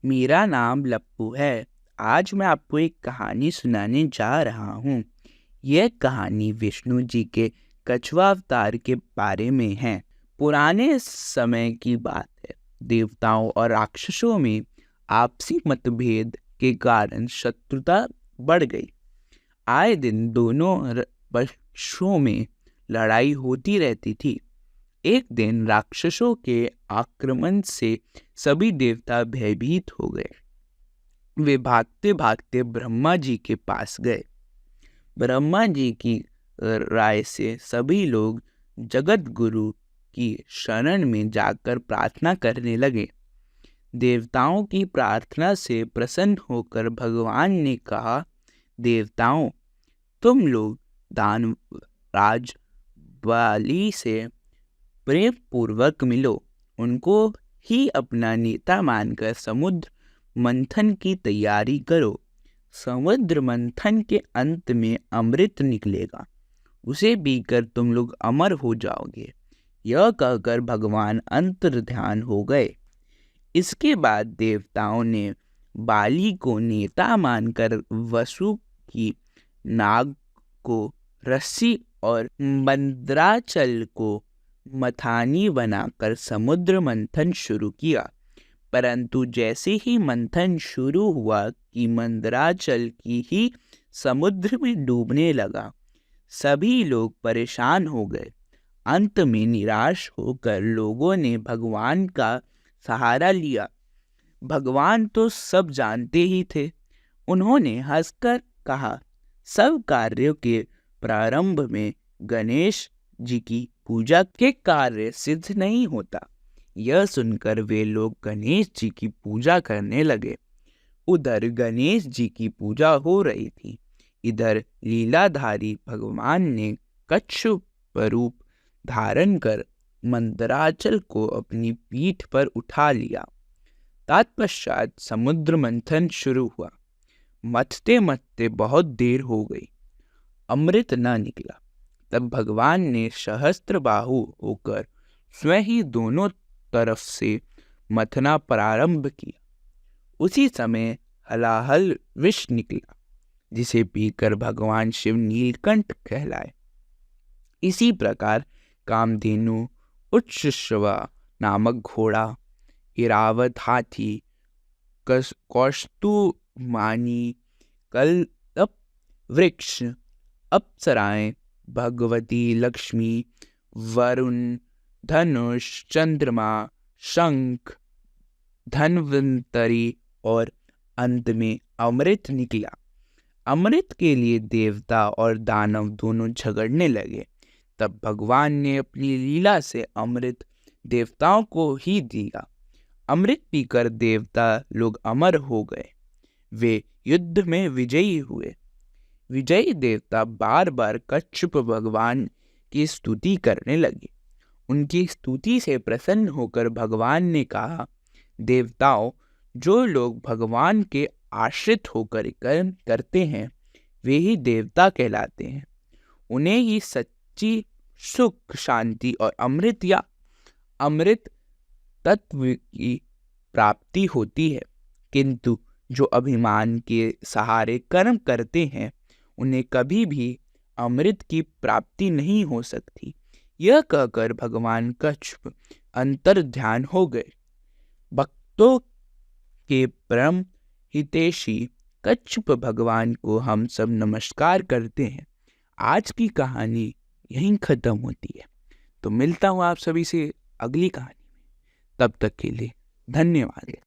मेरा नाम लप्पू है। आज मैं आपको एक कहानी सुनाने जा रहा हूँ। यह कहानी विष्णु जी के कछुआ अवतार के बारे में है। पुराने समय की बात है। देवताओं और राक्षसों में आपसी मतभेद के कारण शत्रुता बढ़ गई। आए दिन दोनों पक्षों में लड़ाई होती रहती थी। एक दिन राक्षसों के आक्रमण से सभी देवता भयभीत हो गए। वे भागते भागते ब्रह्मा जी के पास गए। ब्रह्मा जी की राय से सभी लोग जगत गुरु की शरण में जाकर प्रार्थना करने लगे। देवताओं की प्रार्थना से प्रसन्न होकर भगवान ने कहा, देवताओं, तुम लोग दानवराज बलि से प्रेम पूर्वक मिलो। उनको ही अपना नेता मानकर समुद्र मंथन की तैयारी करो। समुद्र मंथन के अंत में अमृत निकलेगा। उसे पीकर तुम लोग अमर हो जाओगे। यह कहकर भगवान अंतर्ध्यान हो गए। इसके बाद देवताओं ने बाली को नेता मानकर वसु की नाग को रस्सी और मंदराचल को मथानी बनाकर समुद्र मंथन शुरू किया। परंतु जैसे ही मंथन शुरू हुआ कि मंदराचल की ही समुद्र में डूबने लगा। सभी लोग परेशान हो गए। अंत में निराश होकर लोगों ने भगवान का सहारा लिया। भगवान तो सब जानते ही थे। उन्होंने हंसकर कहा, सब कार्यों के प्रारंभ में गणेश जी की पूजा के कार्य सिद्ध नहीं होता। यह सुनकर वे लोग गणेश जी की पूजा करने लगे। उधर गणेश जी की पूजा हो रही थी। इधर लीलाधारी भगवान ने कच्छप रूप धारण कर मंदराचल को अपनी पीठ पर उठा लिया। तत्पश्चात समुद्र मंथन शुरू हुआ। मथते मथते बहुत देर हो गई। अमृत न निकला। तब भगवान ने सहस्त्र बाहु होकर स्वयं ही दोनों तरफ से मथना प्रारंभ किया। उसी समय हलाहल विष निकला, जिसे पीकर भगवान शिव नीलकंठ कहलाए। इसी प्रकार कामधेनु, उच्छ्रवा नामक घोड़ा, इरावत हाथी, कौस्तुमानी, कल्प वृक्ष, अप्सराएं, भगवती लक्ष्मी, वरुण, धनुष, चंद्रमा, शंख, धन्वंतरी और अंत में अमृत निकला। अमृत के लिए देवता और दानव दोनों झगड़ने लगे। तब भगवान ने अपनी लीला से अमृत देवताओं को ही दिया। अमृत पीकर देवता लोग अमर हो गए। वे युद्ध में विजयी हुए। विजयी देवता बार बार कच्छप भगवान की स्तुति करने लगे। उनकी स्तुति से प्रसन्न होकर भगवान ने कहा, देवताओं, जो लोग भगवान के आश्रित होकर कर्म करते हैं वे ही देवता कहलाते हैं। उन्हें ही सच्ची सुख, शांति और अमृत या अमृत तत्व की प्राप्ति होती है। किंतु जो अभिमान के सहारे कर्म करते हैं उन्हें कभी भी अमृत की प्राप्ति नहीं हो सकती। यह कहकर भगवान कच्छप अंतर्ध्यान हो गए। भक्तों के परम हितैषी कच्छप भगवान को हम सब नमस्कार करते हैं। आज की कहानी यहीं खत्म होती है। तो मिलता हूँ आप सभी से अगली कहानी में। तब तक के लिए धन्यवाद।